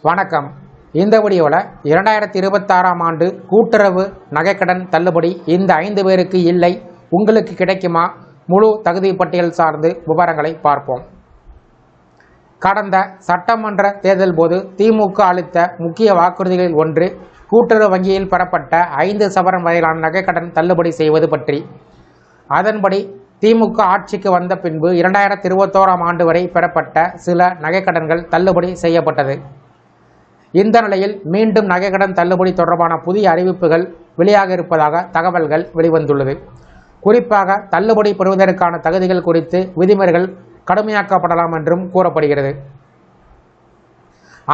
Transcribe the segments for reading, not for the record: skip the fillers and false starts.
வணக்கம். இந்த வீடியோவில் 2026ஆம் ஆண்டு கூட்டுறவு நகைக்கடன் தள்ளுபடி இந்த 5 பேருக்கு இல்லை, உங்களுக்கு கிடைக்குமா? முழு தகுதி பட்டியல் சார்ந்து விவரங்களை பார்ப்போம். கடந்த சட்டமன்ற தேர்தல் போது திமுக அளித்த முக்கிய வாக்குறுதிகளில் ஒன்று கூட்டுறவு வங்கியில் பெறப்பட்ட 5 சவரன் வரையிலான நகைக்கடன் தள்ளுபடி செய்வது பற்றி. அதன்படி திமுக ஆட்சிக்கு வந்த பின்பு 2021ஆம் ஆண்டு வரை பெறப்பட்ட சில நகைக்கடன்கள் தள்ளுபடி செய்யப்பட்டது. இந்த நிலையில் மீண்டும் நகைக்கடன் தள்ளுபடி தொடர்பான புதிய அறிவிப்புகள் வெளியாக இருப்பதாக தகவல்கள் வெளிவந்துள்ளது. குறிப்பாக தள்ளுபடி பெறுவதற்கான தகுதிகள் குறித்து விதிமுறைகள் கடுமையாக்கப்படலாம் என்றும் கூறப்படுகிறது.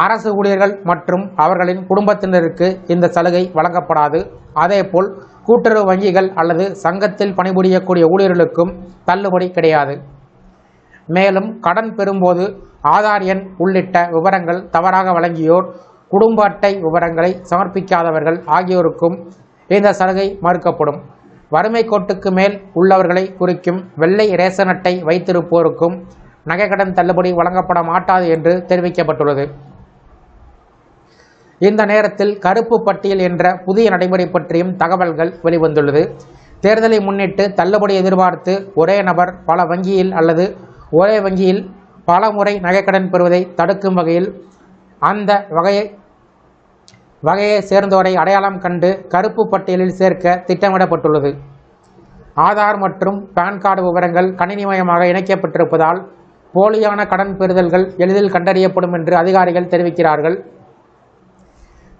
அரசு ஊழியர்கள் மற்றும் அவர்களின் குடும்பத்தினருக்கு இந்த சலுகை வழங்கப்படாது. அதேபோல் கூட்டுறவு வங்கிகள் அல்லது சங்கத்தில் பணிபுரியக்கூடிய ஊழியர்களுக்கும் தள்ளுபடி கிடையாது. மேலும் கடன் பெறும்போது ஆதார் எண் உள்ளிட்ட விவரங்கள் தவறாக வழங்கியோர், குடும்ப அட்டை விவரங்களை சமர்ப்பிக்காதவர்கள் ஆகியோருக்கும் இந்த சலுகை மறுக்கப்படும். வறுமை கோட்டுக்கு மேல் உள்ளவர்களை குறிக்கும் வெள்ளை ரேஷன் அட்டை வைத்திருப்போருக்கும் நகைக்கடன் தள்ளுபடி வழங்கப்பட மாட்டாது என்று தெரிவிக்கப்பட்டுள்ளது. இந்த நேரத்தில் கருப்பு பட்டியல் என்ற புதிய நடைமுறை பற்றியும் தகவல்கள் வெளிவந்துள்ளது. தேர்தலை முன்னிட்டு தள்ளுபடி எதிர்பார்த்து ஒரே நபர் பல வங்கியில் அல்லது ஒரே வங்கியில் பல முறை நகைக்கடன் பெறுவதை தடுக்கும் வகையில் அந்த வகையை சேர்ந்தோரை அடையாளம் கண்டு கருப்பு பட்டியலில் சேர்க்க திட்டமிடப்பட்டுள்ளது. ஆதார் மற்றும் பான் கார்டு விவரங்கள் கணினிமயமாக இணைக்கப்பட்டிருப்பதால் போலியான கடன் பெறுதல்கள் எளிதில் கண்டறியப்படும் என்று அதிகாரிகள் தெரிவிக்கிறார்கள்.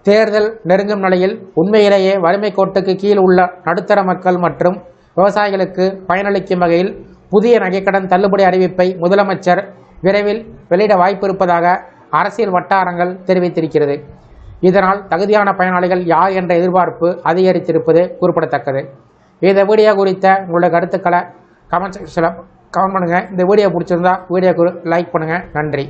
தேர்தல் நெருங்கும் நிலையில் உண்மையிலேயே வறுமை கோட்டுக்கு கீழ் உள்ள நடுத்தர மக்கள் மற்றும் விவசாயிகளுக்கு பயனளிக்கும் வகையில் புதிய நகைக்கடன் தள்ளுபடி அறிவிப்பை முதலமைச்சர் விரைவில் வெளியிட வாய்ப்பு இருப்பதாக அரசியல் வட்டாரங்கள் தெரிவித்திருக்கிறது. இதனால் தகுதியான பயனாளிகள் யார் என்ற எதிர்பார்ப்பு அதிகரித்திருப்பது குறிப்பிடத்தக்கது. இந்த வீடியோ குறித்த உங்களுடைய கருத்துக்களை கமெண்ட் செக்ஷனில் கமெண்ட் பண்ணுங்கள். இந்த வீடியோ பிடிச்சிருந்தா வீடியோக்கு லைக் பண்ணுங்கள். நன்றி.